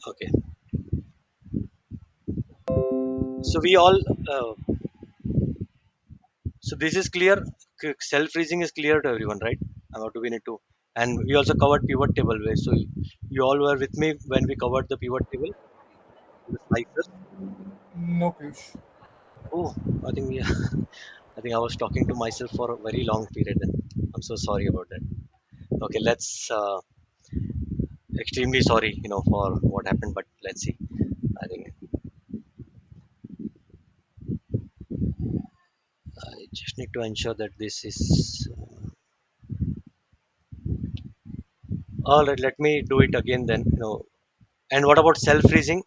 Okay. So we all. So this is clear. Self freezing is clear to everyone, right? What do we need to? And we also covered pivot table way. So you all were with me when we covered the pivot table, the slices. No, Piyush. Oh, I think we. I think I was talking to myself for a very long period. Then I'm so sorry about that. Okay, let's. Extremely sorry, for what happened. But let's see. I think I just need to ensure that this is. All right, let me do it again then. And what about self freezing?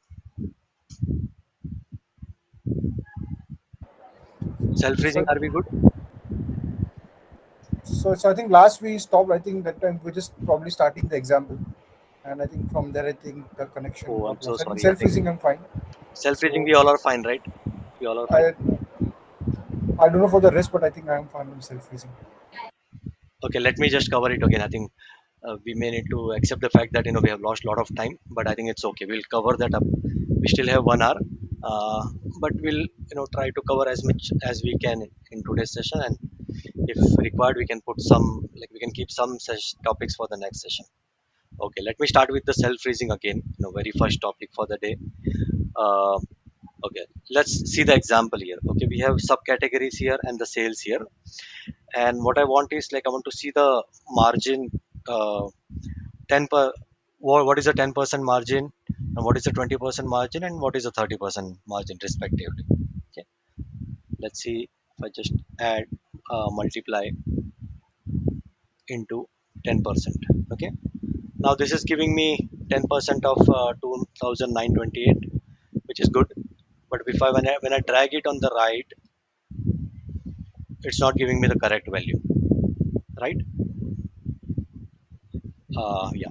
Self freezing, So, are we good? so I think last we stopped. I think that time we're just probably starting the example, and I think from there I think the connection Oh, I'm got so lost. I think sorry. I self think freezing I'm fine. self freezing, So we all are fine, right? We all are fine. I I don't know for the rest, but I think I am fine with self freezing. Okay, let me just cover it again. I think we may need to accept the fact that we have lost a lot of time, but I think it's okay. We'll cover that up. We still have 1 hour, uh, but we'll try to cover as much as we can in today's session, and if required, we can put some we can keep some such topics for the next session. Okay, let me start with the self freezing again. Very first topic for the day. Uh, okay, let's see the example here. Okay, we have subcategories here and the sales here, and what I want is I want to see the margin. 10 per what is the 10% margin, and what is the 20% margin, and what is the 30% margin respectively. Okay, let's see if I just add multiply into 10%. Okay, now this is giving me 10% of 2928, which is good. But if when I drag it on the right, it's not giving me the correct value, right? Yeah.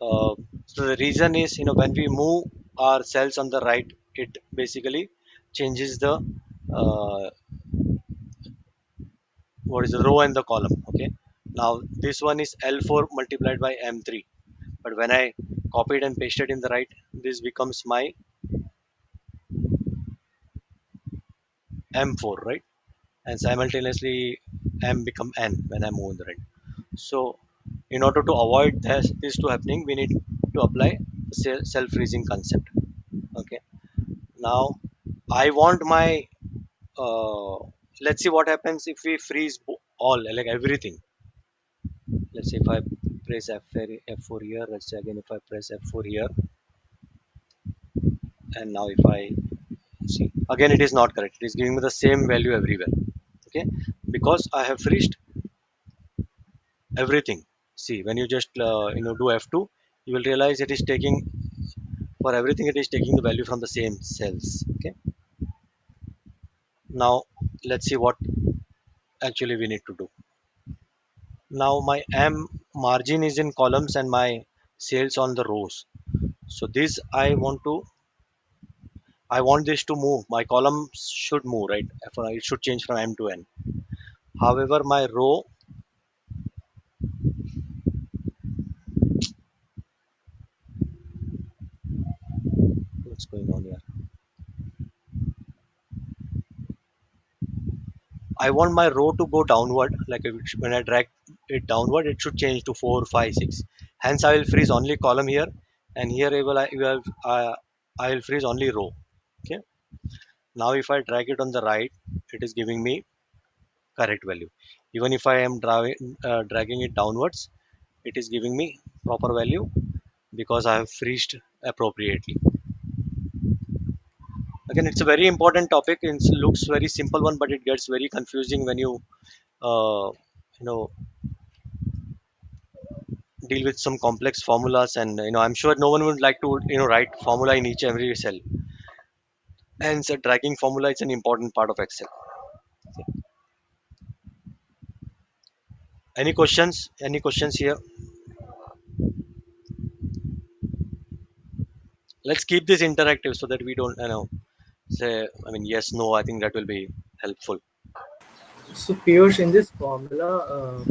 uh, so the reason is, when we move our cells on the right, it basically changes the uh, what is the row and the column. Okay, now this one is L4 multiplied by M3, but when I copied and pasted in the right, this becomes my M4, right? And simultaneously M become N when I move in the right. So in order to avoid this to happening, we need to apply self freezing concept. Okay, now I want my uh, let's see what happens if we freeze all, like everything. Let's say if I press F4 here, let's say again if I press F4 here, and now if I see again, it is not correct. It is giving me the same value everywhere. Okay, because I have freezed everything. See, when you just do F2, you will realize it is taking for everything. It is taking the value from the same cells. Okay, now let's see what actually we need to do. Now my M margin is in columns and my sales on the rows. So this I want this to move. My column should move, right? It should change from M to N. However, my row, what's going on here? I want my row to go downward. When I drag it downward, it should change to 4, 5, 6. Hence, I will freeze only column here, and here I will freeze only row. Okay. Now, if I drag it on the right, it is giving me correct value. Even if I am dragging it downwards, it is giving me proper value because I have freezed appropriately. Again, it's a very important topic. It looks very simple one, but it gets very confusing when you uh, you know deal with some complex formulas. And I'm sure no one would like to write formula in each every cell. Hence, a dragging formula is an important part of Excel. Any questions here? Let's keep this interactive so that we don't say, I mean, yes, no. I think that will be helpful. So Piyush, in this formula,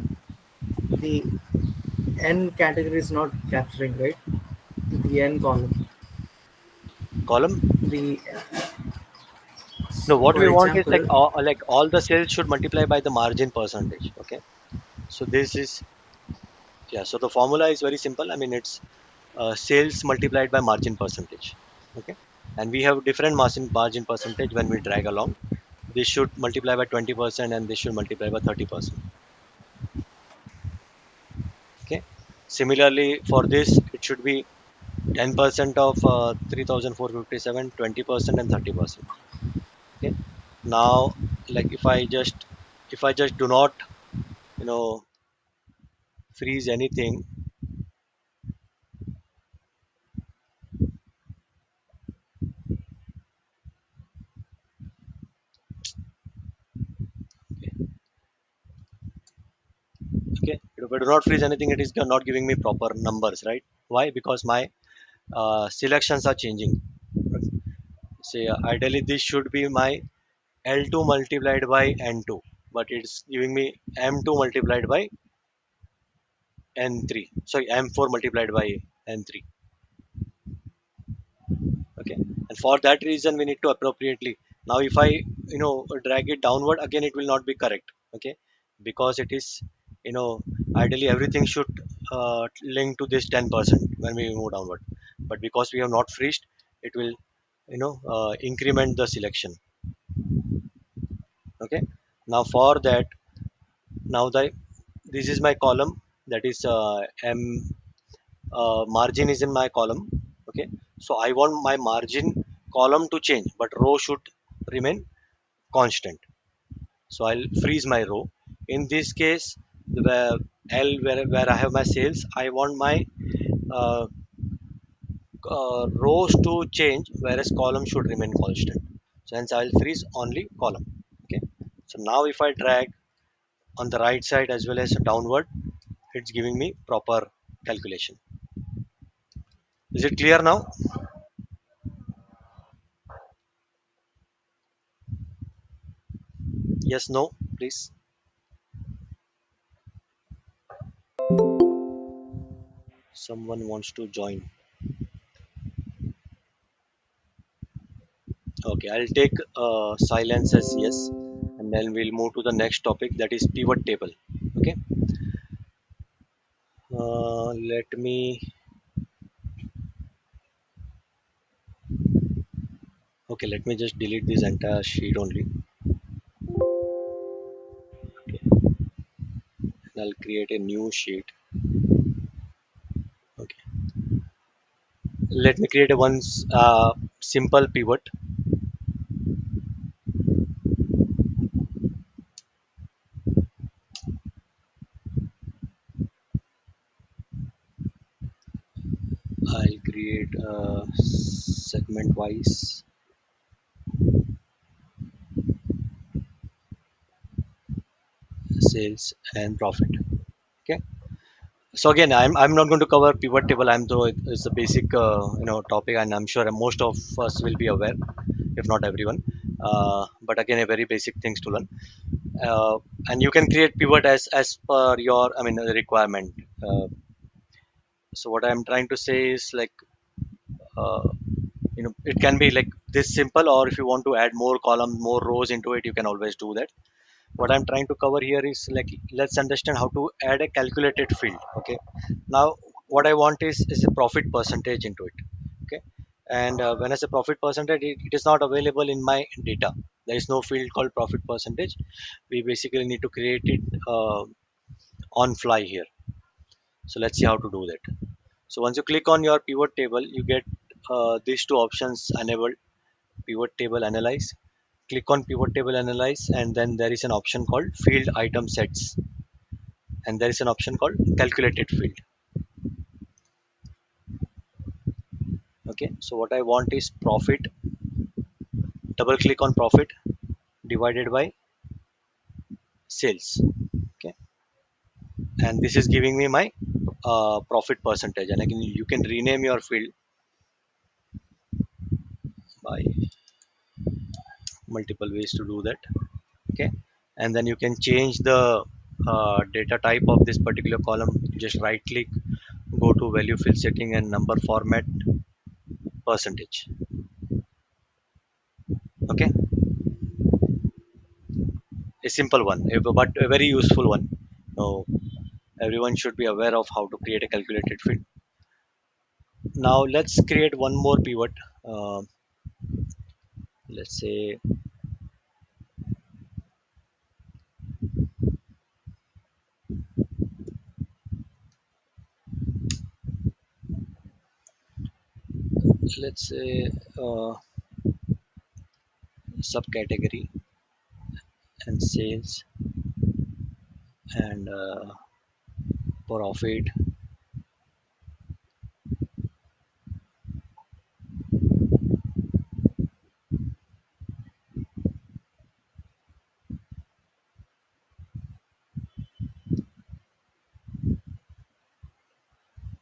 the n category is not capturing, right? The n column. column. three. No, what For we want is example, like all the sales should multiply by the margin percentage. Okay, so this is, yeah. So the formula is very simple. I mean, it's sales multiplied by margin percentage. Okay, and we have different margin percentage when we drag along. This should multiply by 20% and this should multiply by 30%. Okay, similarly for this it should be 10% of 3457, 20% and 30%. Okay, now like if I just do not, you know, freeze anything. Okay, if I do not freeze anything, it is not giving me proper numbers, right? Why? Because my selections are changing. Say ideally this should be my L2 multiplied by N2, but it's giving me M2 multiplied by N3. Sorry, M4 multiplied by N3. Okay, and for that reason we need to appropriately. Now if I, you know, drag it downward again, it will not be correct. Okay, because it is, you know, ideally everything should link to this 10% when we move downward, but because we have not freezed, it will, you know, increment the selection. Okay, now for that, now the this is my column, that is M, margin is in my column. Okay, so I want my margin column to change, but row should remain constant. So I'll freeze my row. In this case, the where I have my sales, I want my uh, rows to change, whereas column should remain constant. So hence I'll freeze only column. Okay, so now if I drag on the right side as well as downward, it's giving me proper calculation. Is it clear now? Yes, no, please. Someone wants to join. Okay, I'll take silence as yes, and then we'll move to the next topic, that is pivot table. Okay, let me. Okay, let me just delete this entire sheet only. Okay, and I'll create a new sheet. Okay, let me create a simple pivot. I'll create segment wise sales and profit. Okay, so again, I'm not going to cover pivot table. I'm though it's a basic you know, topic, and I'm sure most of us will be aware, if not everyone. But again, a very basic things to learn. uh, and you can create pivot as per your, I mean, requirement. uh, so what I'm trying to say is like, uh, you know, it can be like this simple, or if you want to add more columns, more rows into it, you can always do that. What I'm trying to cover here is like, let's understand how to add a calculated field. Okay, now what I want is a profit percentage into it. Okay, and when I say profit percentage, it is not available in my data. There is no field called profit percentage. We basically need to create it on fly here. So let's see how to do that. So once you click on your pivot table, you get these two options enabled: pivot table analyze. Click on pivot table analyze, and then there is an option called field item sets, and there is an option called calculated field. Okay, so what I want is profit. Double click on profit divided by sales. Okay, and this is giving me my profit percentage, and again you can rename your field by multiple ways to do that. Okay, and then you can change the data type of this particular column. Just right click, go to value field setting and number format percentage. Okay, a simple one, but a very useful one. So everyone should be aware of how to create a calculated fit. Now let's create one more pivot. Uh, let's say, let's say uh, subcategory and sales and profit.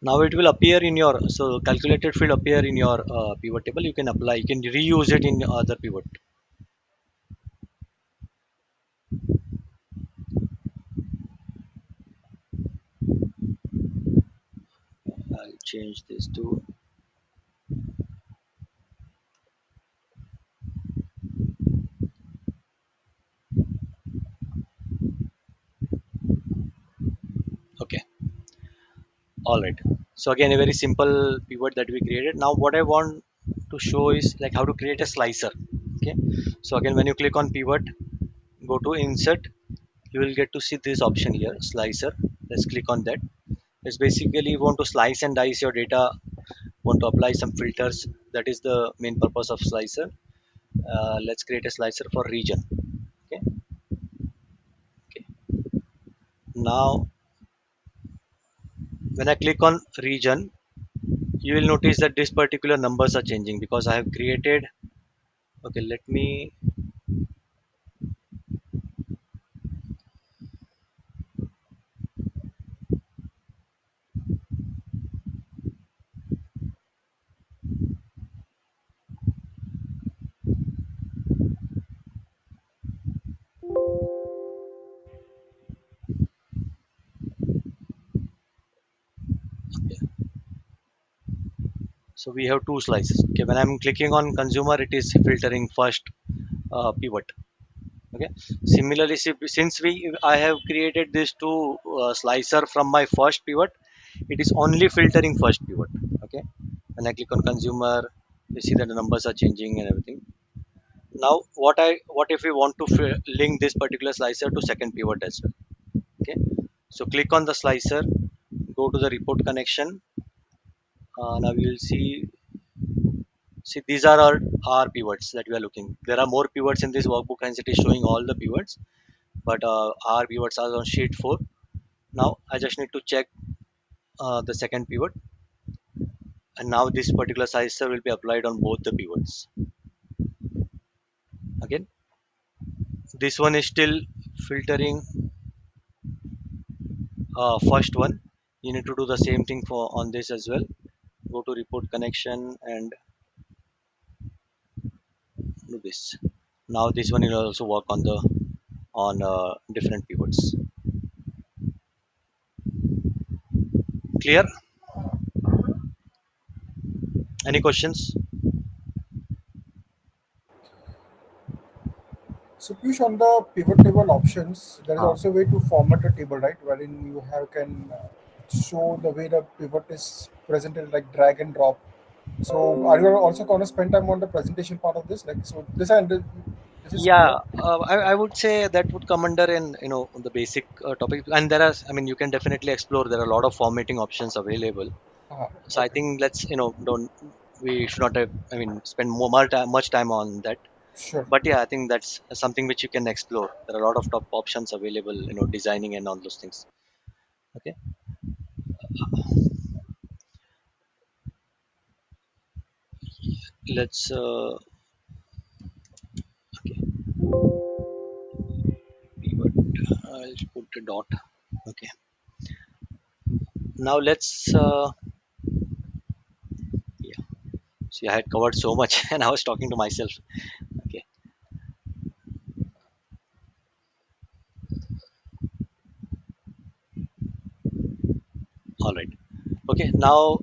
Now it will appear in your, so calculated field appear in your pivot table. You can apply, you can reuse it in other pivot. I'll change this to, okay, all right. So again, a very simple pivot that we created. Now what I want to show is like how to create a slicer. Okay, so again, when you click on pivot, go to insert, you will get to see this option here, slicer. Let's click on that. It's basically you want to slice and dice your data, want to apply some filters. That is the main purpose of slicer. Let's create a slicer for region. Okay, okay. Now when I click on region, you will notice that this particular numbers are changing because I have created, okay, let me, so we have two slices. Okay, when I'm clicking on consumer, it is filtering first pivot. Okay, similarly, since we I have created this two slicer from my first pivot, it is only filtering first pivot. Okay, when I click on consumer, you see that the numbers are changing and everything. Now what if we want to link this particular slicer to second pivot as well. Okay, so click on the slicer, go to the report connection. Now you will see these are our pivots that we are looking. There are more pivots in this workbook, hence it is showing all the pivots, but our pivots are on sheet 4. Now I just need to check the second pivot, and now this particular slicer will be applied on both the pivots. Again, this one is still filtering first one. You need to do the same thing for on this as well. Go to report connection and do this. Now this one will also work on the on different pivots. Clear? Any questions? So Piyush, on the pivot table options, there is uh, also a way to format a table, right? Wherein you have can show the way the pivot is presented, like drag and drop. So are you also going to spend time on the presentation part of this? Like, so this is yeah, clear. I would say that would come under in the basic topic, and there are, I mean, you can definitely explore. There are a lot of formatting options available. So I Okay, think let's don't, we should not have, I mean, spend much time on that. sure. But yeah, I think that's something which you can explore. There are a lot of top options available, designing and all those things. Okay, let's okay, pivot. I'll put a dot. Okay, now let's yeah. See, I had covered so much, and I was talking to myself. Okay, all right. Okay, now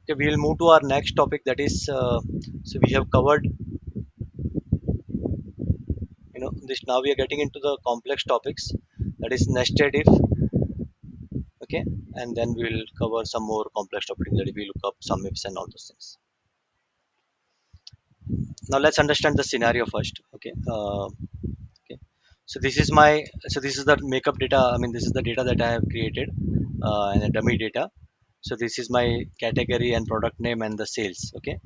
okay, we will move to our next topic. That is, so we have covered established. Now we are getting into the complex topics, that is nested if. Okay, and then we'll cover some more complex topics, that we look up some ifs and all those things. Now let's understand the scenario first. Okay. Okay. So this is my, so this is the makeup data. I mean, this is the data that I have created, and a dummy data. So this is my category and product name and the sales. Okay.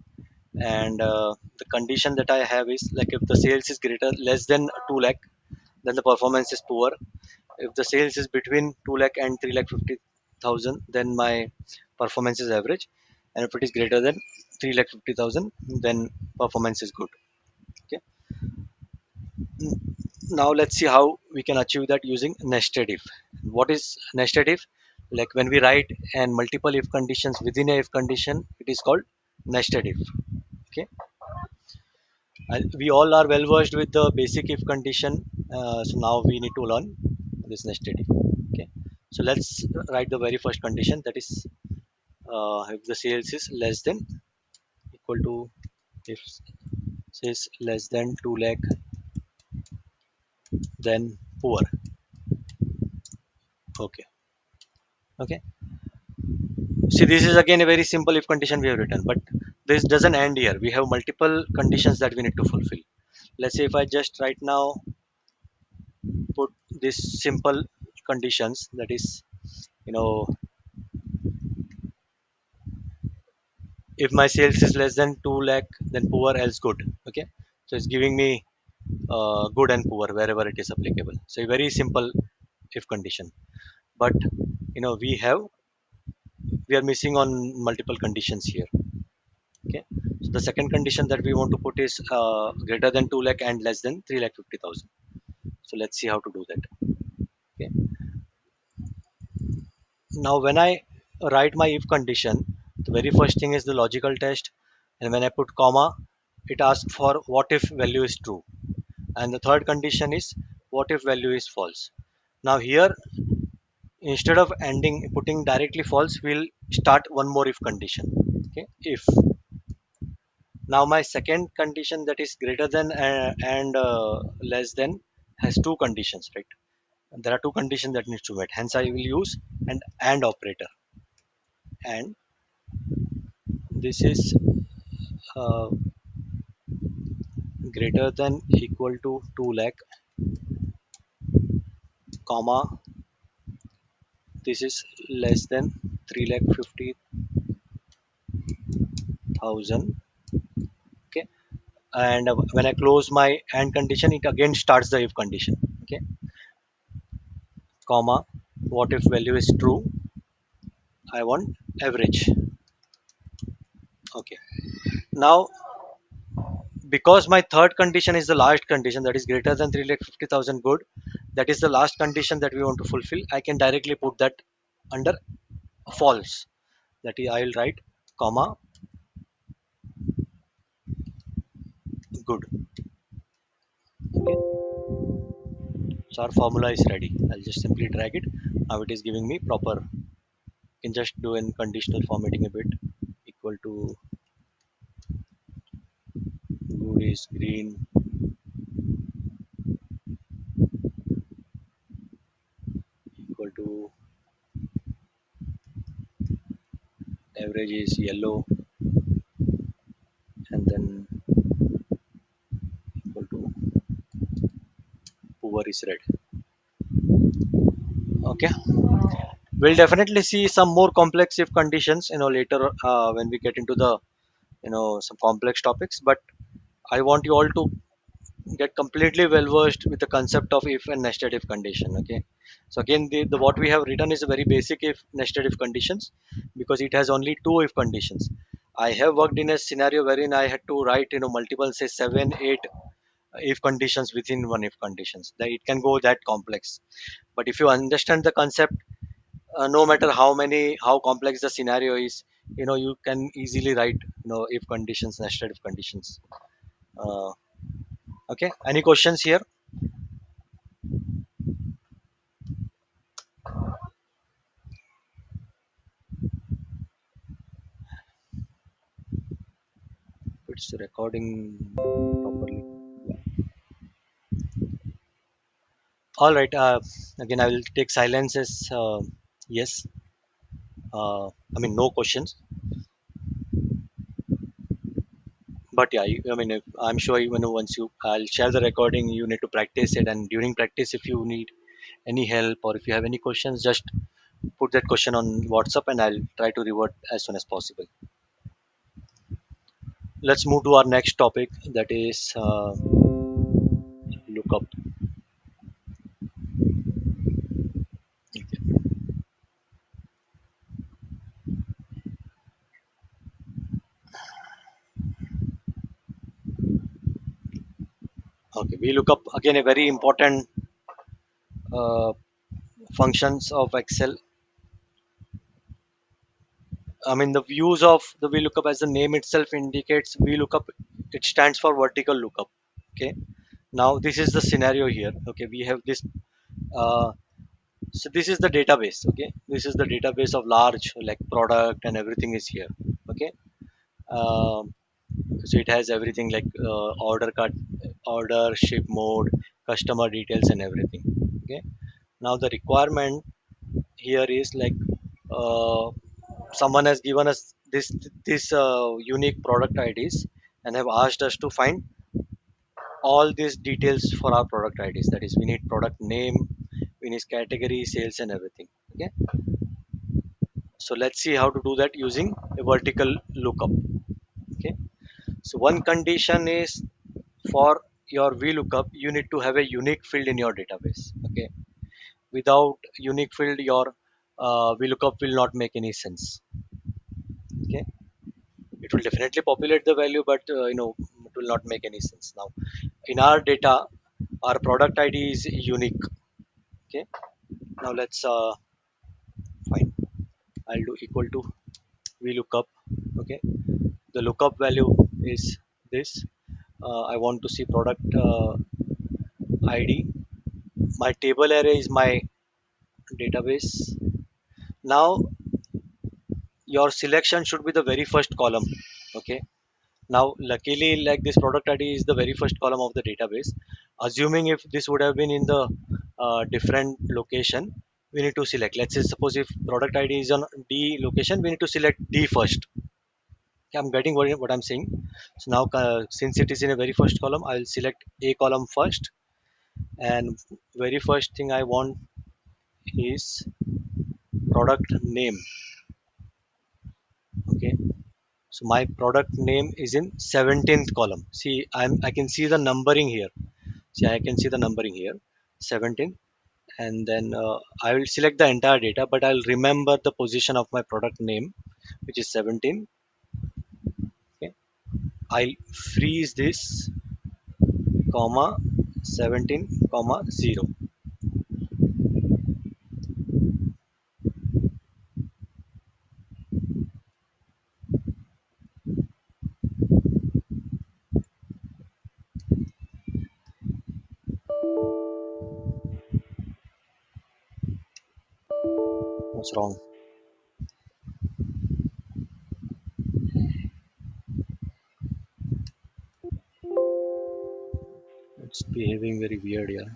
And the condition that I have is like, if the sales is greater less than 2 lakh, then the performance is poor. If the sales is between 2 lakh and 3 lakh 50,000, then my performance is average. And if it is greater than 3 lakh 50,000, then performance is good. Okay. Now let's see how we can achieve that using nested if. What is nested if? Like when we write and multiple if conditions within a if condition, it is called nested if. Okay. And we all are well versed with the basic if condition. So now we need to learn this nested if. Okay. So let's write the very first condition, that is, if the sales is less than equal to, if sales less than 2 lakh, then poor. Okay. Okay. See, this is again a very simple if condition we have written, but this doesn't end here. We have multiple conditions that we need to fulfill. Let's say if I just right now put this simple conditions, that is, you know, if my sales is less than 2 lakh, then poor else good. Okay. So it's giving me good and poor wherever it is applicable. So a very simple if condition. But we are missing on multiple conditions here. Okay. So the second condition that we want to put is greater than 2 lakh and less than 3 lakh 50,000. So let's see how to do that. Okay. Now when I write my if condition, the very first thing is the logical test, and when I put comma, it asks for what if value is true, and the third condition is what if value is false. Now here, instead of ending putting directly false, we'll start one more if condition. Okay. If now my second condition, that is greater than and less than, has two conditions, right? There are two conditions that needs to met, hence I will use an and operator. And this is uh, greater than equal to 2 lakh, comma, this is less than 3 lakh 50,000. Okay. And when I close my and condition, it again starts the if condition. Okay. Comma, what if value is true, I want average. Okay. Now because my third condition is the last condition, that is greater than 3 lakh 50,000 good, that is the last condition that we want to fulfill, I can directly put that under false. That is, I will write comma good. Okay. So our formula is ready. I'll just simply drag it. Now it is giving me proper. You can just do in conditional formatting a bit. Equal to good is green, equal to average is yellow, and then equal to poor is red. Okay. We'll definitely see some more complex if conditions, later, when we get into the, some complex topics. But I want you all to get completely well versed with the concept of if and nested if condition. Okay. So again, the what we have written is a very basic if nested if conditions, because it has only two if conditions. I have worked in a scenario wherein I had to write, multiple, say 7 8 if conditions within one if conditions, that it can go that complex. But if you understand the concept, no matter how complex the scenario is, you can easily write, if conditions, nested if conditions. uh, okay, any questions here? It's recording properly. All right. Again, I will take silence as yes. I mean, no questions. But yeah, I'm sure even once I'll share the recording, you need to practice it. And during practice, if you need any help or if you have any questions, just put that question on WhatsApp, and I'll try to revert as soon as possible. Let's move to our next topic, that is lookup. Okay, we look up again a very important uh, functions of Excel. I mean, the views of the VLOOKUP, as the name itself indicates, VLOOKUP, it stands for vertical lookup. Okay. Now this is the scenario here. Okay, we have this. Uh, so this is the database. Okay, this is the database of large like product and everything is here. Okay. Um, so it has everything like order, ship mode, customer details, and everything. Okay. Now the requirement here is like uh, someone has given us this unique product IDs and have asked us to find all these details for our product IDs. That is, we need product name, we need category, sales, and everything. Okay, so let's see how to do that using a vertical lookup. Okay, so one condition is for your VLOOKUP, you need to have a unique field in your database. Okay, without unique field, your VLOOKUP will not make any sense. Okay, it will definitely populate the value, but it will not make any sense. Now in our data, our product ID is unique. Okay, now let's find. I'll do equal to VLOOKUP. Okay, the lookup value is this. I want to see product ID. My table array is my database. Now your selection should be the very first column. Okay, now luckily, like, this product ID is the very first column of the database. Assuming if this would have been in the different location, we need to select. Let's say suppose if product ID is on D location, we need to select D first. Okay, I'm getting what I'm saying. So now since it is in a very first column, I'll select A column first, and very first thing I want is product name. Okay, so my product name is in 17th column. See, I can see the numbering here. See, I can see the numbering here, 17, and then I will select the entire data, but I'll remember the position of my product name, which is 17. Okay, I'll freeze this, comma 17, comma 0. What's wrong? It's behaving very weird here.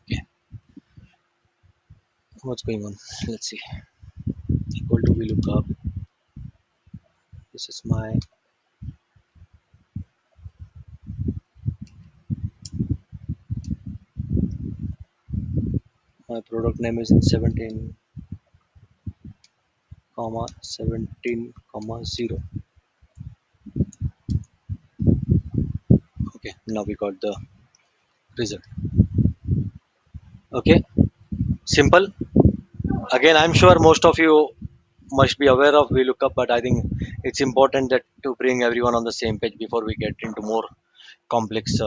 Okay, what's going on? Let's see. Equal to VLOOKUP. This is my product name is in 17, comma 17, comma 0. Okay, now we got the result. Okay, simple. Again, I'm sure most of you must be aware of VLOOKUP, but I think it's important that to bring everyone on the same page before we get into more complex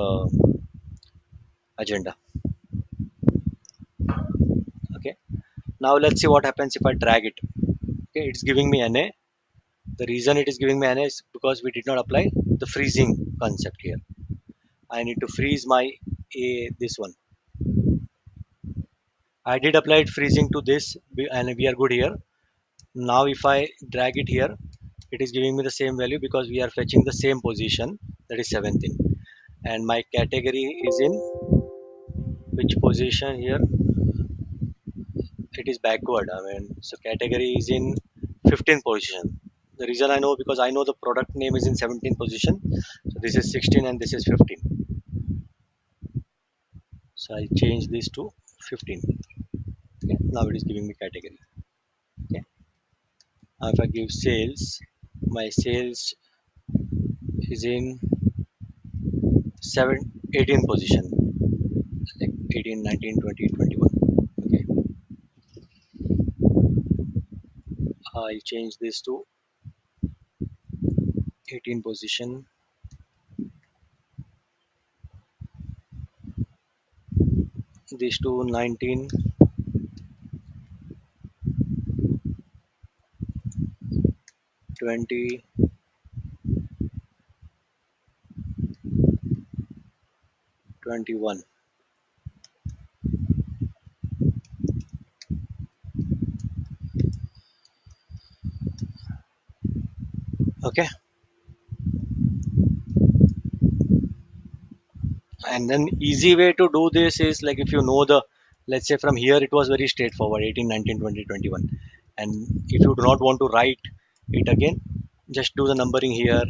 agenda. Okay, now let's see what happens if I drag it. Okay, it's giving me NA. The reason it is giving me NA is because we did not apply the freezing concept here. I need to freeze my A, this one. I did apply it freezing to this, and we are good here. Now if I drag it here, it is giving me the same value because we are fetching the same position, that is 17. And my category is in which position here? It is backward. I mean, so category is in 15th position. The reason I know, because I know the product name is in 17th position, so this is 16 and this is 15. So I change this to 15. Okay, now it is giving me category. Okay, now if I give sales, my sales is in 7 18 position, like 18, 19, 20, 21. Okay, I change this to 18 position, this to 19, 20, 21. Okay, and then easy way to do this is like, if you know the, let's say from here it was very straightforward, 18, 19, 20, 21. And if you do not want to write it again, just do the numbering here,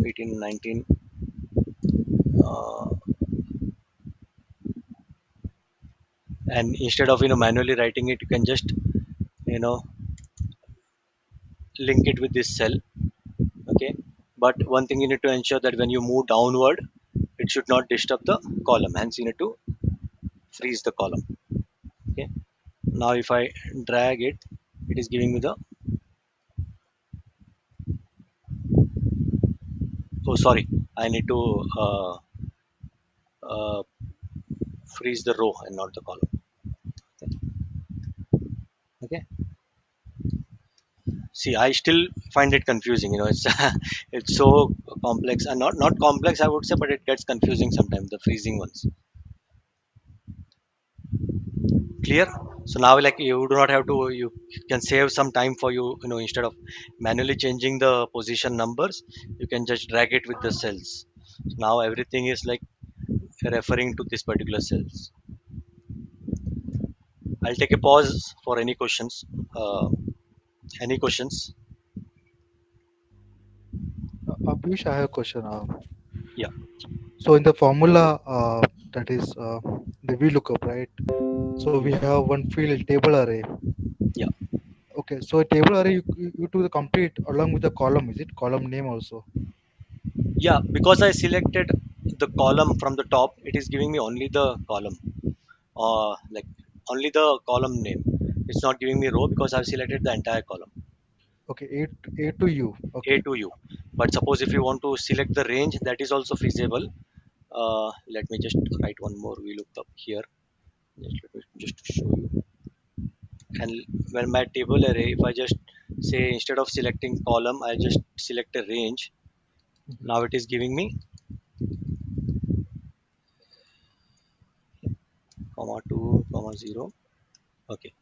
18, 19. uh, and instead of manually writing it, you can just you know link it with this cell. Okay, but one thing you need to ensure that when you move downward, it should not disturb the column, hence you need to freeze the column. Okay, now if I drag it, it is giving me the, oh sorry, I need to uh, freeze the row and not the column. Okay, see, I still find it confusing, it's it's so complex, and not complex I would say, but it gets confusing sometimes, the freezing ones. Clear? So now, like, you do not have to, you can save some time for you, instead of manually changing the position numbers, you can just drag it with the cells. So now everything is like referring to this particular cells. I'll take a pause for any questions. Any questions? Piyush, I have a question. Yeah, So in the formula, that is the VLOOKUP, right? So we have one field table array. yeah, Okay, so a table array you do the complete along with the column. Is it column name also? yeah, because I selected the column from the top, it is giving me only the column, like only the column name. It's not giving me row because I've selected the entire column. Okay, A to U. A Okay, to U. But suppose if you want to select the range, that is also feasible. Let me just write one more. We looked up here. Let me just to show you. And when my table array, if I just say instead of selecting column, I just select a range. Now it is giving me comma 2, comma 0. Okay.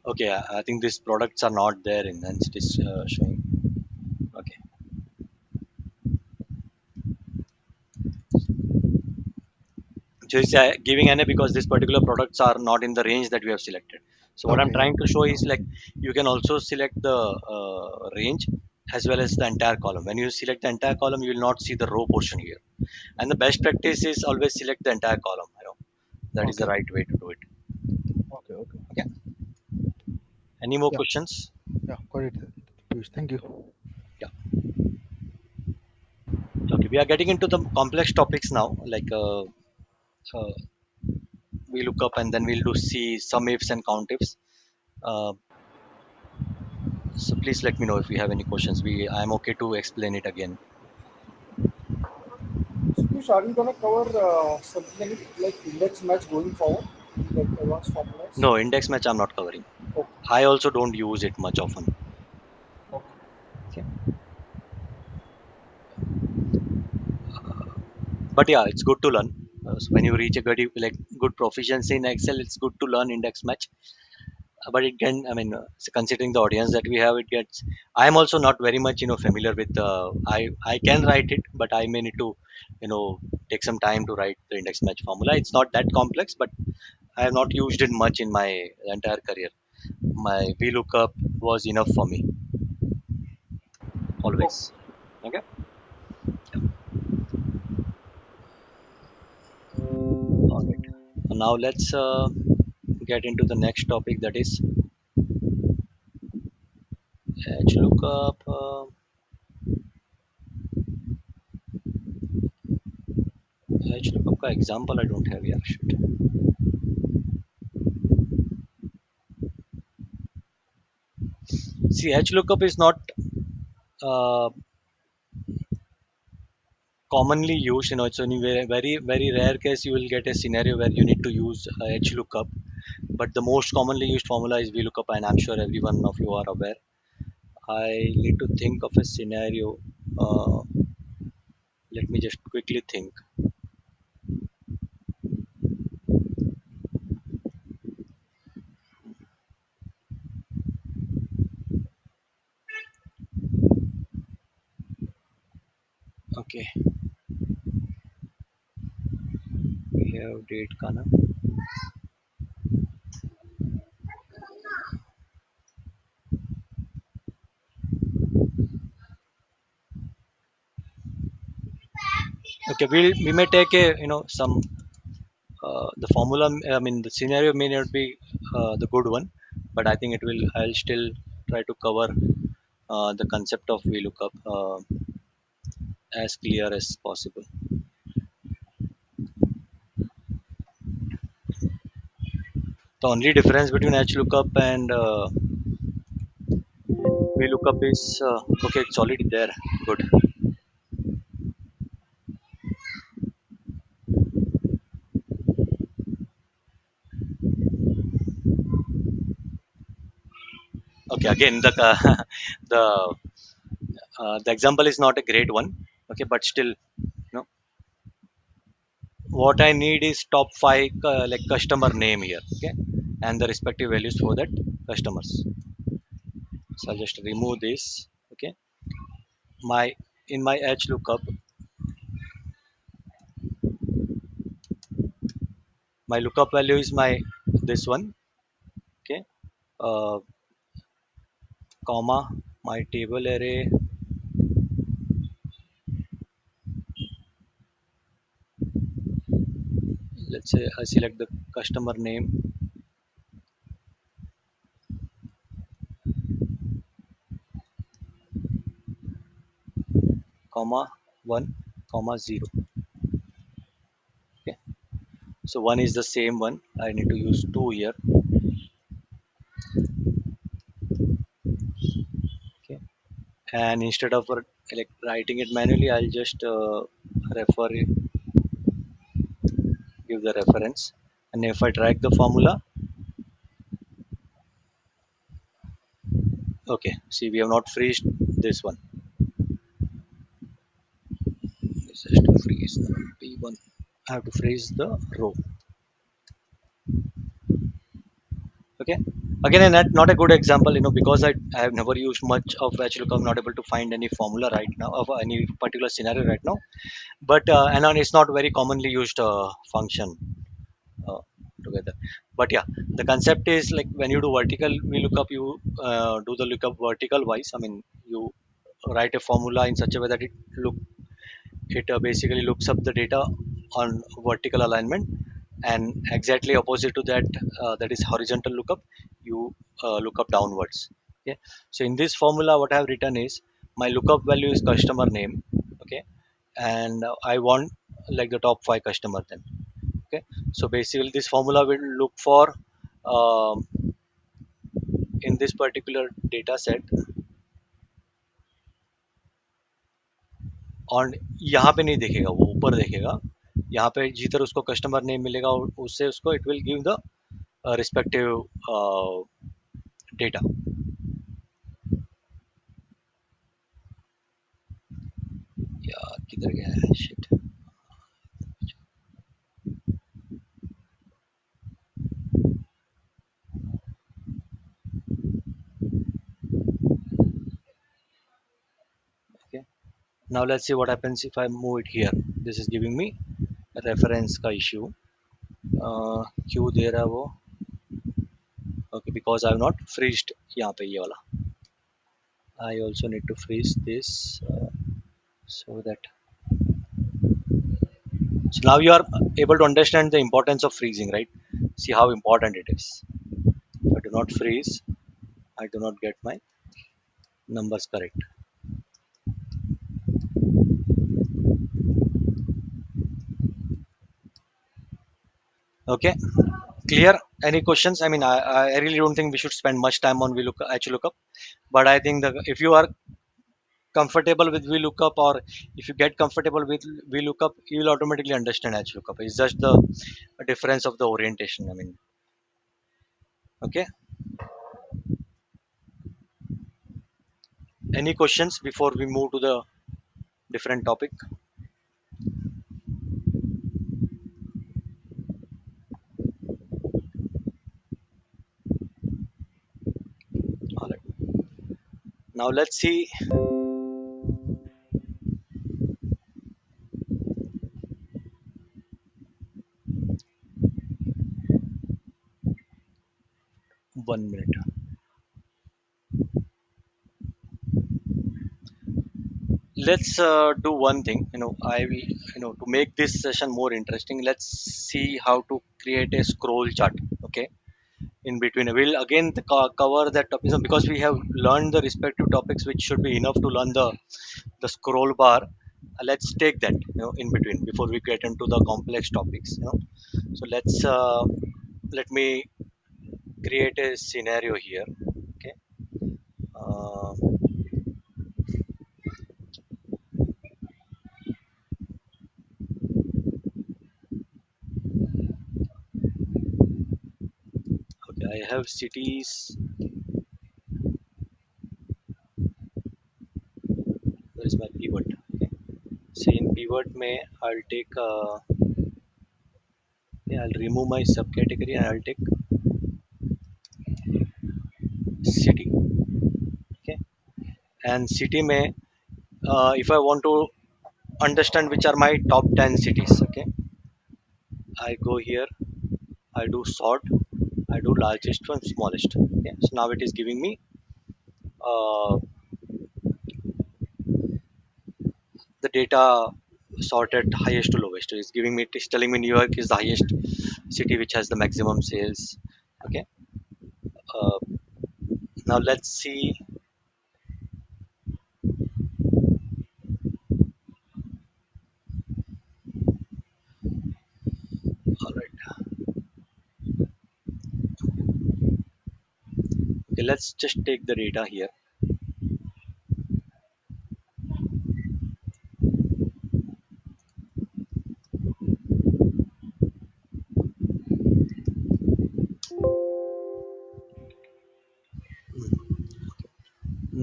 Okay. I think these products are not there in, hence it is showing. Okay. So it's giving NA because these particular products are not in the range that we have selected. So what I'm okay, trying to show is like, you can also select the range as well as the entire column. When you select the entire column, you will not see the row portion here. And the best practice is always select the entire column. That is the okay, right way to do it. okay, okay. Okay. Any more Yeah, questions? yeah, got it, Piyush. Thank you. Yeah. Okay. We are getting into the complex topics now. Like uh, we look up and then we'll do see sum ifs and count ifs. Uh, so please let me know if you have any questions. I'm okay to explain it again. Piyush, are you gonna cover something like index match going forward, like advanced formulas? No, index match I'm not covering. Okay, I also don't use it much often. okay. Okay. But yeah, it's good to learn. So when you reach a good like good proficiency in Excel, it's good to learn index match. But it can, I mean, so considering the audience that we have, it gets. I am also not very much familiar with. I can write it, but I may need to you know take some time to write the index match formula. It's not that complex, but I have not used it much in my entire career. My VLOOKUP was enough for me Okay. always. Okay. All right. Now let's get into the next topic, that is HLOOKUP. HLOOKUP का example I don't have here. Shoot. See, HLOOKUP is not uh, commonly used. It's only very rare case you will get a scenario where you need to use HLOOKUP. But the most commonly used formula is VLOOKUP, and I'm sure every one of you are aware. I need to think of a scenario. Uh, Let me just quickly think. Okay, we have date kana. Okay, we may take a some the formula. I mean, the scenario may not be the good one, but I think it will. I'll still try to cover the concept of VLOOKUP as clear as possible. The only difference between HLOOKUP and VLOOKUP is okay. It's already there. Good. Okay. Again, the the the example is not a great one. Okay, but still, what I need is top five like customer name here. Okay, and the respective values for that customers. So I'll just remove this. Okay, my in my HLOOKUP, my lookup value is my this one. Okay, uh, comma, my table array. Let's say I select the customer name, comma, 1, comma, 0. Okay, so 1 is the same one. I need to use 2 here. Okay, and instead of like writing it manually, I'll just refer it, give the reference, and if I drag the formula, okay, see, we have not freezed this one. This has to freeze the p1. I have to freeze the row. Okay, again, and not a good example, because I have never used much of HLOOKUP. I'm not able to find any formula right now of any particular scenario right now. But it's not very commonly used function uh, together. But yeah, the concept is like when you do vertical VLOOKUP, you do the lookup vertical wise. I mean, you write a formula in such a way that it basically looks up the data on vertical alignment, and exactly opposite to that, that is horizontal lookup, you look up downwards. Okay, so in this formula what I have written is my lookup value is customer name. Okay, and I want like the top 5 customer then. Okay, so basically this formula will look for um, in this particular data set और यहाँ पे नहीं देखेगा, वो ऊपर देखेगा। यहाँ पे जिधर उसको कस्टमर नेम मिलेगा उससे उसको it will give the respective data. यार किधर गया है, shit. Okay, now let's see what happens if I move it here. This is giving me reference का issue। क्यों दे रहा है वो? Okay, because I have not freezed यहाँ पे ये वाला। I also need to freeze this so that, so now you are able to understand the importance of freezing, right? See how important it is. If I do not freeze, I do not get my numbers correct. Okay, clear? Any questions? I mean, I really don't think we should spend much time on VLOOKUP, but I think that if you are comfortable with VLOOKUP, or if you get comfortable with VLOOKUP, you will automatically understand HLOOKUP. It's just the difference of the orientation. I mean, okay. Any questions before we move to the different topic? All right. Now let's see 1 minute. Let's do one thing. I will, to make this session more interesting, let's see how to create a scroll chart. Okay, in between we'll again cover that topic, because we have learned the respective topics, which should be enough to learn the scroll bar. Let's take that, in between, before we get into the complex topics. So let me create a scenario here. Okay. uh, okay, I have cities. Where is my pivot? Okay. So in pivot may I'll take yeah, I'll remove my subcategory and I'll take city. Okay. And city may, if I want to understand which are my top 10 cities. Okay, I go here, I do sort, I do largest from smallest. Okay, so now it is giving me uh, the data sorted highest to lowest. It's giving me, it's telling me New York is the highest city which has the maximum sales. Okay. uh, Now let's see. All right. Okay, let's just take the data here.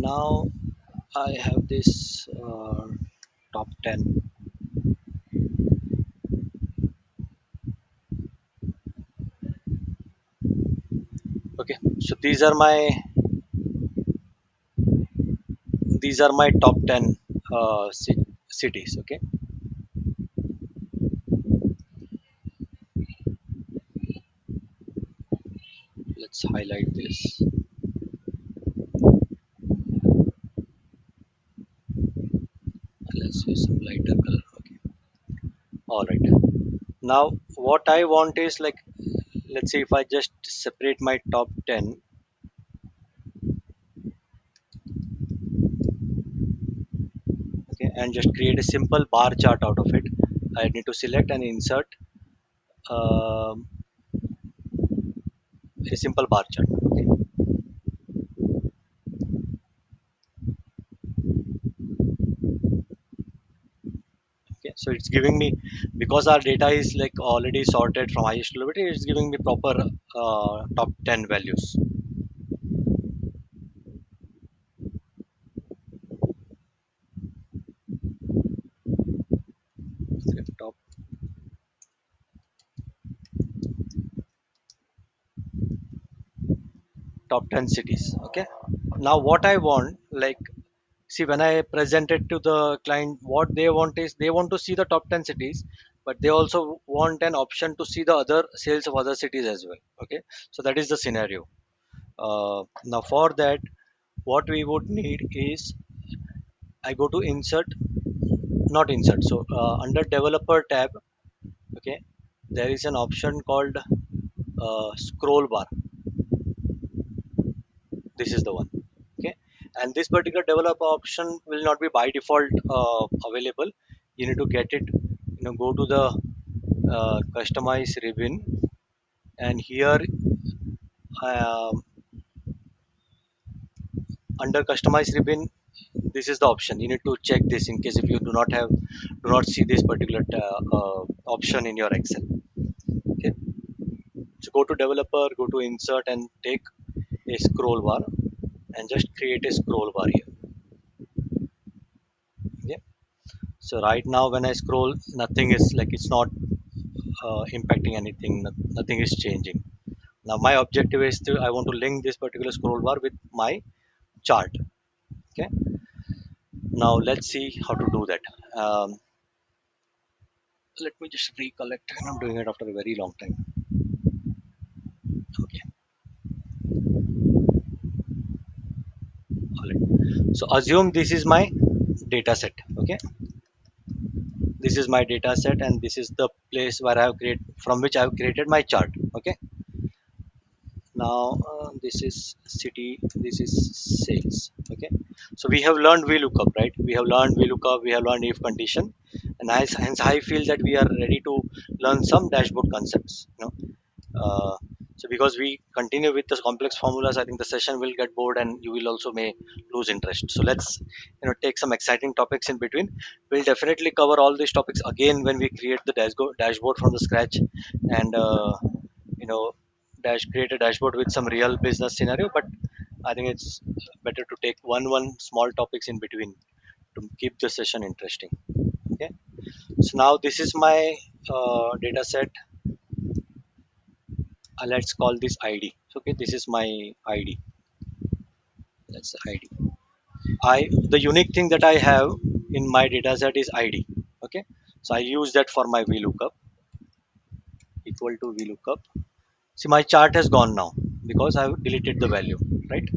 Now I have this top 10. Okay, so these are my top 10 cities. Okay, let's highlight this. Let's use some lighter color. Okay, all right. Now what I want is, like, let's say if I just separate my top 10. Okay, and just create a simple bar chart out of it. I need to select and insert um, a simple bar chart. Okay, So it's giving me, because our data is like already sorted from highest to lowest, it's giving me proper top 10 values. Okay, top 10 cities. Okay, now what I want, like, see, when I present it to the client, what they want is they want to see the top 10 cities, but they also want an option to see the other sales of other cities as well. Okay, so that is the scenario. Now for that, what we would need is, I go to insert, not insert, so under developer tab, okay, there is an option called scroll bar. This is the one. Okay, and this particular developer option will not be by default available. You need to get it, go to the customize ribbon, and here, um, under customize ribbon, this is the option. You need to check this in case if you do not see this particular option in your Excel. Okay, so go to developer, go to insert, and take a scroll bar, and just create a scroll bar here. Okay, so right now when I scroll, nothing is like, it's not impacting anything. Nothing is changing. Now my objective is to, I want to link this particular scroll bar with my chart. Okay, now let's see how to do that. Let me just recollect, and I'm doing it after a very long time. Okay, all right. So assume this is my data set. Okay, this is my data set, and this is the place where I have created, from which I have created my chart. Okay, now this is city, this is sales. Okay, so we have learned VLOOKUP, right? We have learned VLOOKUP, we have learned if condition, and hence I feel that we are ready to learn some dashboard concepts. uh, so because we continue with the complex formulas, I think the session will get bored and you will also may lose interest. So let's take some exciting topics in between. We'll definitely cover all these topics again when we create the dashboard from the scratch, and you know create a dashboard with some real business scenario. But I think it's better to take one small topics in between to keep the session interesting. Okay, so now this is my data set. Let's call this ID. Okay, this is my ID. That's the ID. The unique thing that I have in my data set is ID. Okay, so I use that for my VLOOKUP, equal to VLOOKUP. See, my chart has gone now because I've deleted the value, right?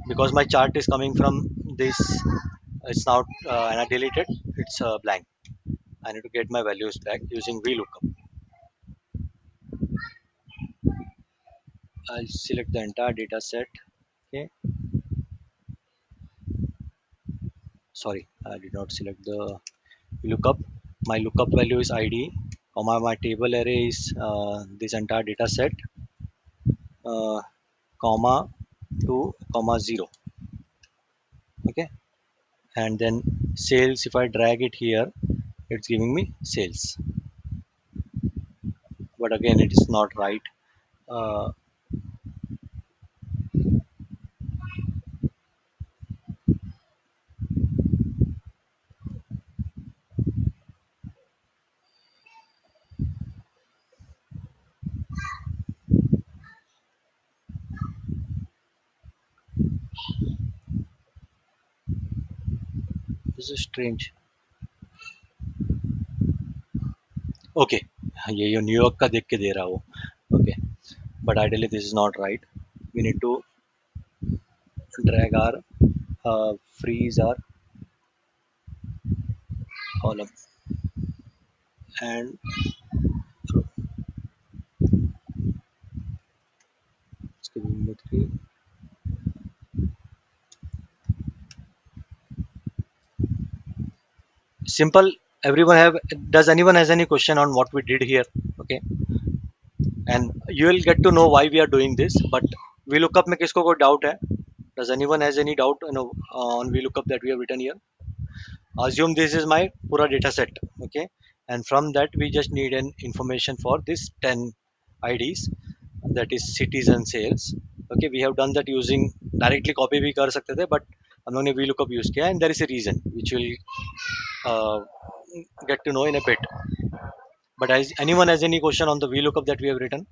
Because my chart is coming from this, it's now, and I deleted, it's blank. I need to get my values back using VLOOKUP. I'll select the entire data set. Okay, sorry, I did not select the lookup. My lookup value is ID, comma, my table array is this entire data set, uh, comma 2, comma 0. Okay, and then sales, if I drag it here, it's giving me sales, but again it is not right. uh, this is strange. Okay, ये New York का देख के दे रहा हो. Okay, but ideally this is not right. We need to drag our freeze our column, and it's giving me 3. Simple. Everyone have, does anyone has any question on what we did here? Okay, and you will get to know why we are doing this. But VLOOKUP में किसको कोई doubt है? Does anyone has any doubt, on VLOOKUP that we have written here? Assume this is my pura data set. Okay, and from that we just need an information for this 10 IDs, that is cities and sales. Okay, we have done that using directly copy भी कर सकते थे, but हम लोग ने VLOOKUP use किया, and there is a reason which will uh, get to know in a bit. But as anyone has any question on the VLOOKUP that we have written?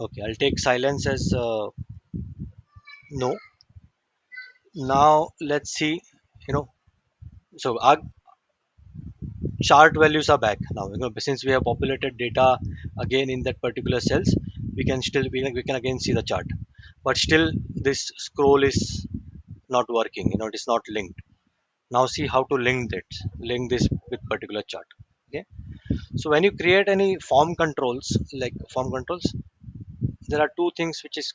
Okay, I'll take silence as no. Now let's see, you know, so our chart values are back now. You know, since we have populated data again in that particular cells, we can still we can again see the chart, but still this scroll is not working. You know, it is not linked. Now see how to link this with particular chart. Okay, so when you create any form controls, like form controls, there are two things which is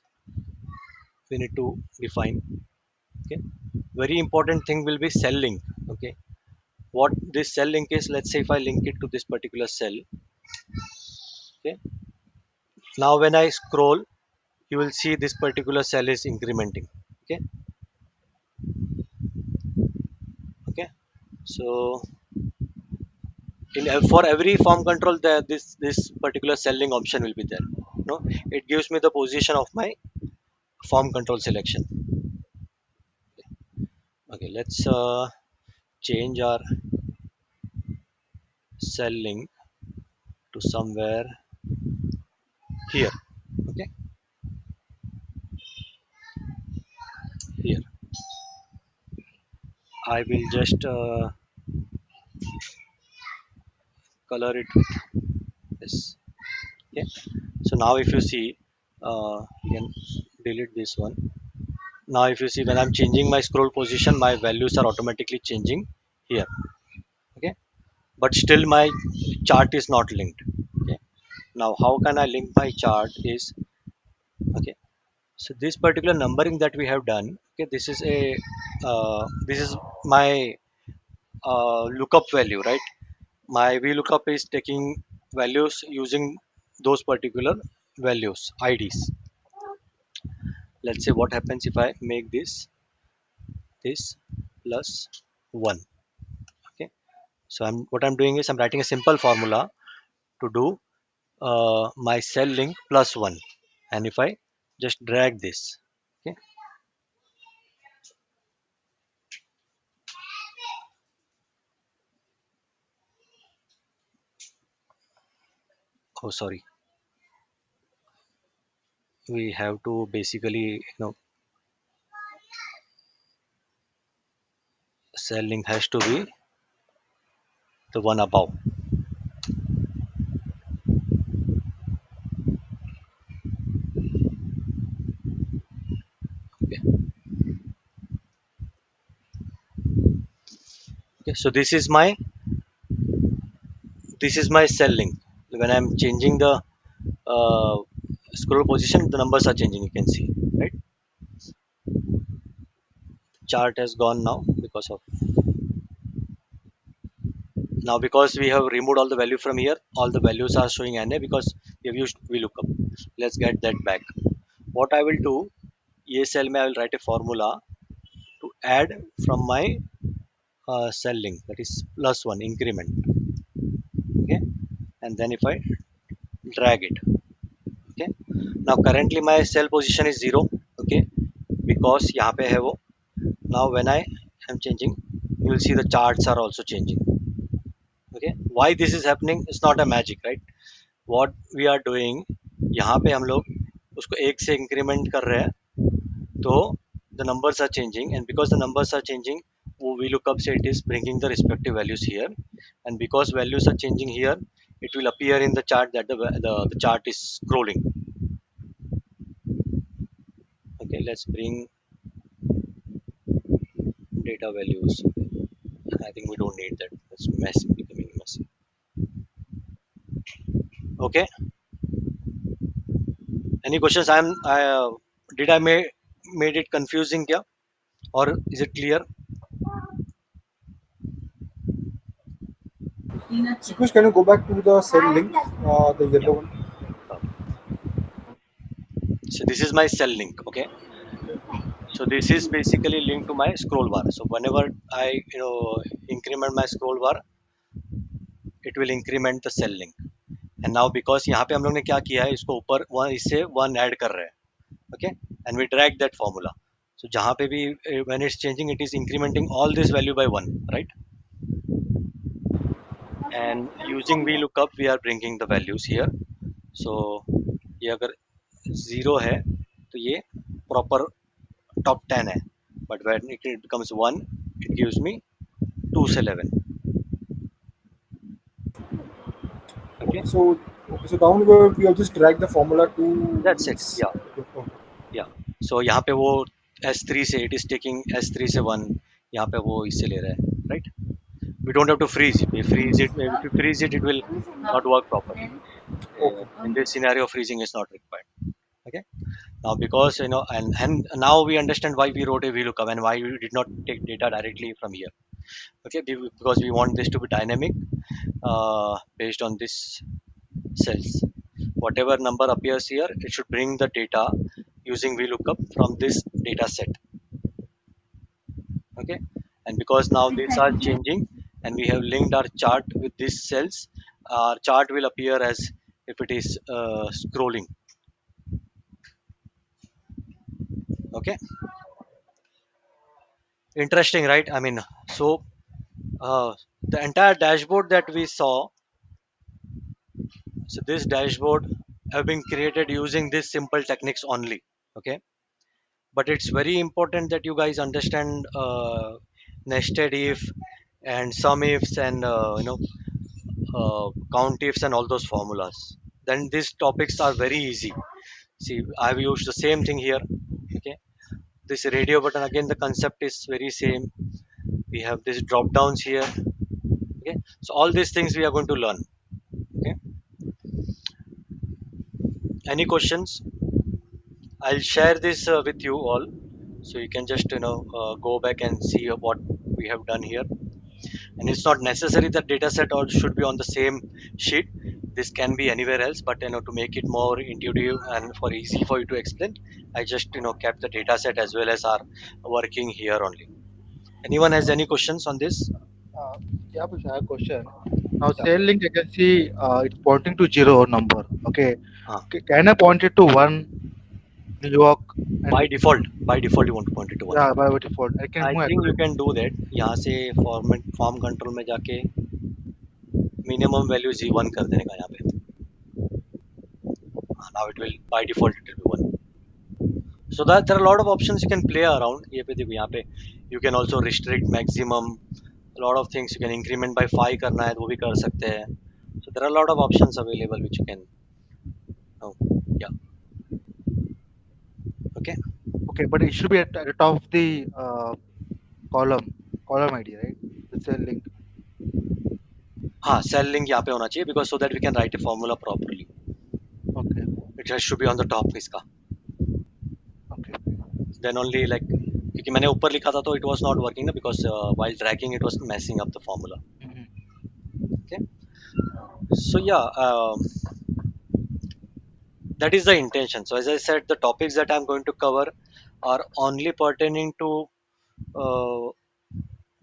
we need to define. Okay, very important thing will be cell link. Okay, what this cell link is, let's say if I link it to this particular cell. Okay, now when I scroll, you will see this particular cell is incrementing. Okay, okay, so for every form control, there this particular cell link option will be there. No, it gives me the position of my form control selection. Okay, let's change our cell link to somewhere here. Okay, here I will just color it with this. Okay, so now if you see, you can delete this one. Now if you see, when I'm changing my scroll position, my values are automatically changing here. Okay, but still my chart is not linked. Okay, now how can I link my chart is, okay, so this particular numbering that we have done, okay, this is a this is my lookup value, right? My VLOOKUP is taking values using those particular values, IDs. Let's say what happens if I make this plus 1. Okay, so what I'm doing is I'm writing a simple formula to do my cell link plus 1, and if I just drag this. Okay, oh sorry, we have to basically, cell link has to be the one above. Okay, okay, so this is my cell link. When I'm changing the uh, scroll position, the numbers are changing, you can see, right? Chart has gone now because of, now because we have removed all the value from here, all the values are showing NA because we have used VLOOKUP. Let's get that back. What I will do, ये cell में I will write a formula to add from my cell link, that is plus 1 increment. Okay, and then if I drag it. Okay, now currently my cell position is 0. Okay, because यहाँ पे है वो. Now when I am changing, you will see the charts are also changing. Okay, why this is happening? It's not a magic, right? What we are doing, यहाँ पे हम लोग उसको 1 से इंक्रीमेंट कर रहे हैं, तो the numbers are changing, and because the numbers are changing, वो VLOOKUP से it is bringing the respective values here, and because values are changing here, it will appear in the chart that the chart is scrolling. Okay, let's bring data values. I think we don't need that. That's messy, becoming messy. Okay. Any questions? Did I made it confusing, yeah? Or is it clear? Sukush, can you go back to the cell link, the Yeah. yellow one? So this is my cell link. Okay. So this is basically linked to my scroll bar. So whenever I increment my scroll bar, it will increment the cell link. And now because यहाँ पे हम लोग ने क्या किया है, इसको ऊपर वन इससे वन ऐड कर रहे हैं, okay, and we drag that formula. So जहाँ पे भी when it's changing, it is incrementing all this value by one, right? And using VLOOKUP we are bringing the values here. So ये अगर zero है तो ये proper top 10 है, but when it becomes 1 it gives me 2 से 11. Okay, So down we have just dragged the formula to that's it. this. Yeah, Okay. yeah. So यहाँ पे वो S3 से it is taking S3 से 1, यहाँ पे वो इससे ले रहा है, right? We don't have to freeze it. If you freeze it, it will not work properly. Okay. In this scenario, freezing is not required. Okay. Now, because and now we understand why we wrote a VLOOKUP and why we did not take data directly from here. Okay, because we want this to be dynamic based on this cells. Whatever number appears here, it should bring the data using VLOOKUP from this data set. Okay, and because now these are changing and we have linked our chart with these cells, our chart will appear as if it is scrolling. Okay, interesting, right? I mean, so the entire dashboard that we saw, so this dashboard have been created using this simple techniques only. Okay, but it's very important that you guys understand nested if and sum ifs and count ifs and all those formulas. Then these topics are very easy. See, I've used the same thing here. Okay, this radio button, again the concept is very same. We have these drop downs here. Okay, so all these things we are going to learn. Okay, any questions? I'll share this with you all, so you can just go back and see what we have done here. And it's not necessary that data set all should be on the same sheet. This can be anywhere else, but to make it more intuitive and for easy for you to explain, I just kept the data set as well as our working here only. Anyone has any questions on this? Uh, yeah, but I have a question. Now, Yeah. cell link, I can see it's pointing to zero number. Okay. uh, Can I point it to one New York and by default you want to point it to one. yeah, by default? I can I move think you according. can do that. यहाँ से form control में जाके minimum value Z1 कर देने का यहाँ पे. Now it will by default it will be one. So that there are a lot of options you can play around. ये पे देखो यहाँ पे you can also restrict maximum. A lot of things you can increment by 5 करना है तो वो भी कर सकते हैं. So there are a lot of options available which you can. Oh, yeah. Okay. Okay, but it should be at the top of the column, column ID, right? The cell link. हाँ, cell link यहाँ पे होना चाहिए because so that we can write a formula properly. Okay, It just should be on the top इसका. okay. Then only like क्योंकि मैंने ऊपर लिखा था तो it was not working ना because while dragging it was messing up the formula. Mhm. Okay. So yeah, that is the intention. So as I said, the topics that I'm going to cover are only pertaining to uh,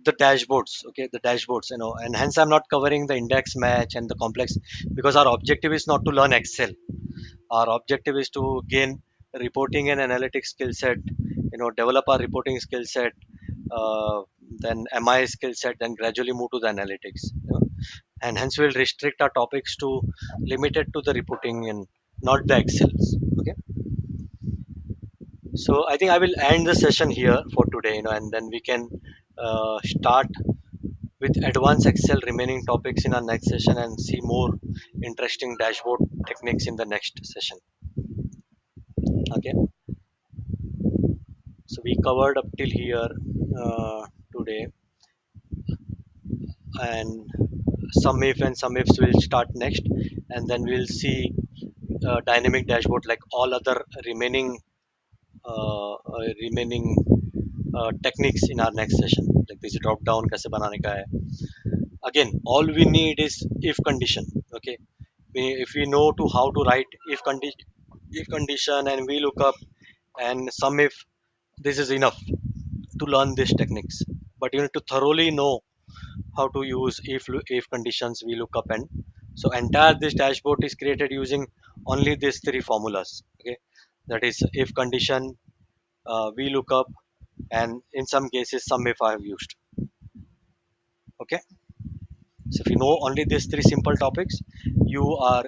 the dashboards. Okay, the dashboards, and hence I'm not covering the index match and the complex because our objective is not to learn Excel. Our objective is to gain reporting and analytics skill set, develop our reporting skill set, uh, then MI skill set, then gradually move to the analytics. And hence we'll restrict our topics to limited to the reporting and not the Excels. Okay, so I think I will end the session here for today, and then we can start with advanced Excel remaining topics in our next session and see more interesting dashboard techniques in the next session. Okay, so we covered up till here today, and some if and some ifs will start next, and then we'll see dynamic dashboard like all other remaining techniques in our next session. Like this drop down कैसे बनाने का है. Again, all we need is if condition. Okay, if we know to how to write if condition and we look up and sum if, this is enough to learn these techniques, but you need to thoroughly know how to use if conditions, VLOOKUP, and so entire this dashboard is created using only these three formulas. Okay, that is if condition, VLOOKUP, and in some cases some if I have used. Okay, so if you know only these three simple topics, you are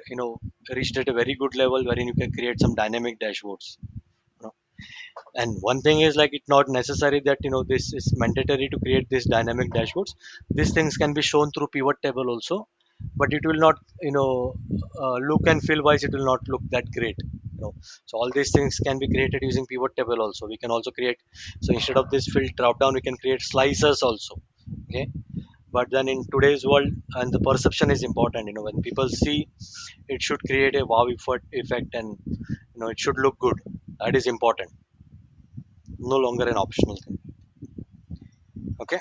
reached at a very good level wherein you can create some dynamic dashboards. You know. And one thing is like it's not necessary that this is mandatory to create these dynamic dashboards. These things can be shown through pivot table also, but it will not look and feel wise, it will not look that great. So all these things can be created using pivot table also. We can also create, so instead of this field drop down, we can create slicers also. Okay, but then in today's world, and the perception is important, when people see, it should create a wow effect, and it should look good. That is important, no longer an optional thing. Okay,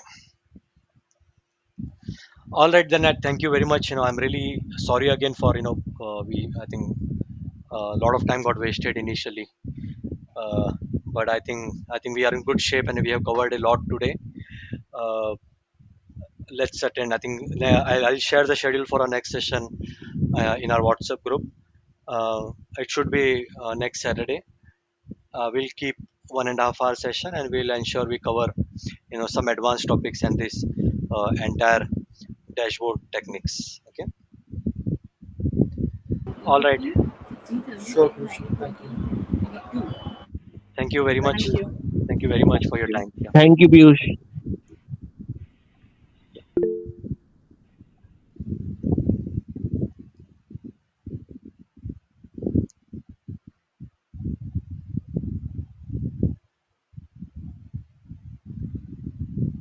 all right, then I thank you very much. I'm really sorry again for we I think a lot of time got wasted initially, uh, but I think we are in good shape and we have covered a lot today. uh, let's attend. I think I'll share the schedule for our next session in our WhatsApp group. It should be next Saturday. We'll keep 1.5 hour session, and we'll ensure we cover some advanced topics and this entire dashboard techniques. Okay, all right. Sure, Piyush. Thank you. Thank you very much. Thank you. Thank you very much for your time. Yeah. Thank you, Piyush.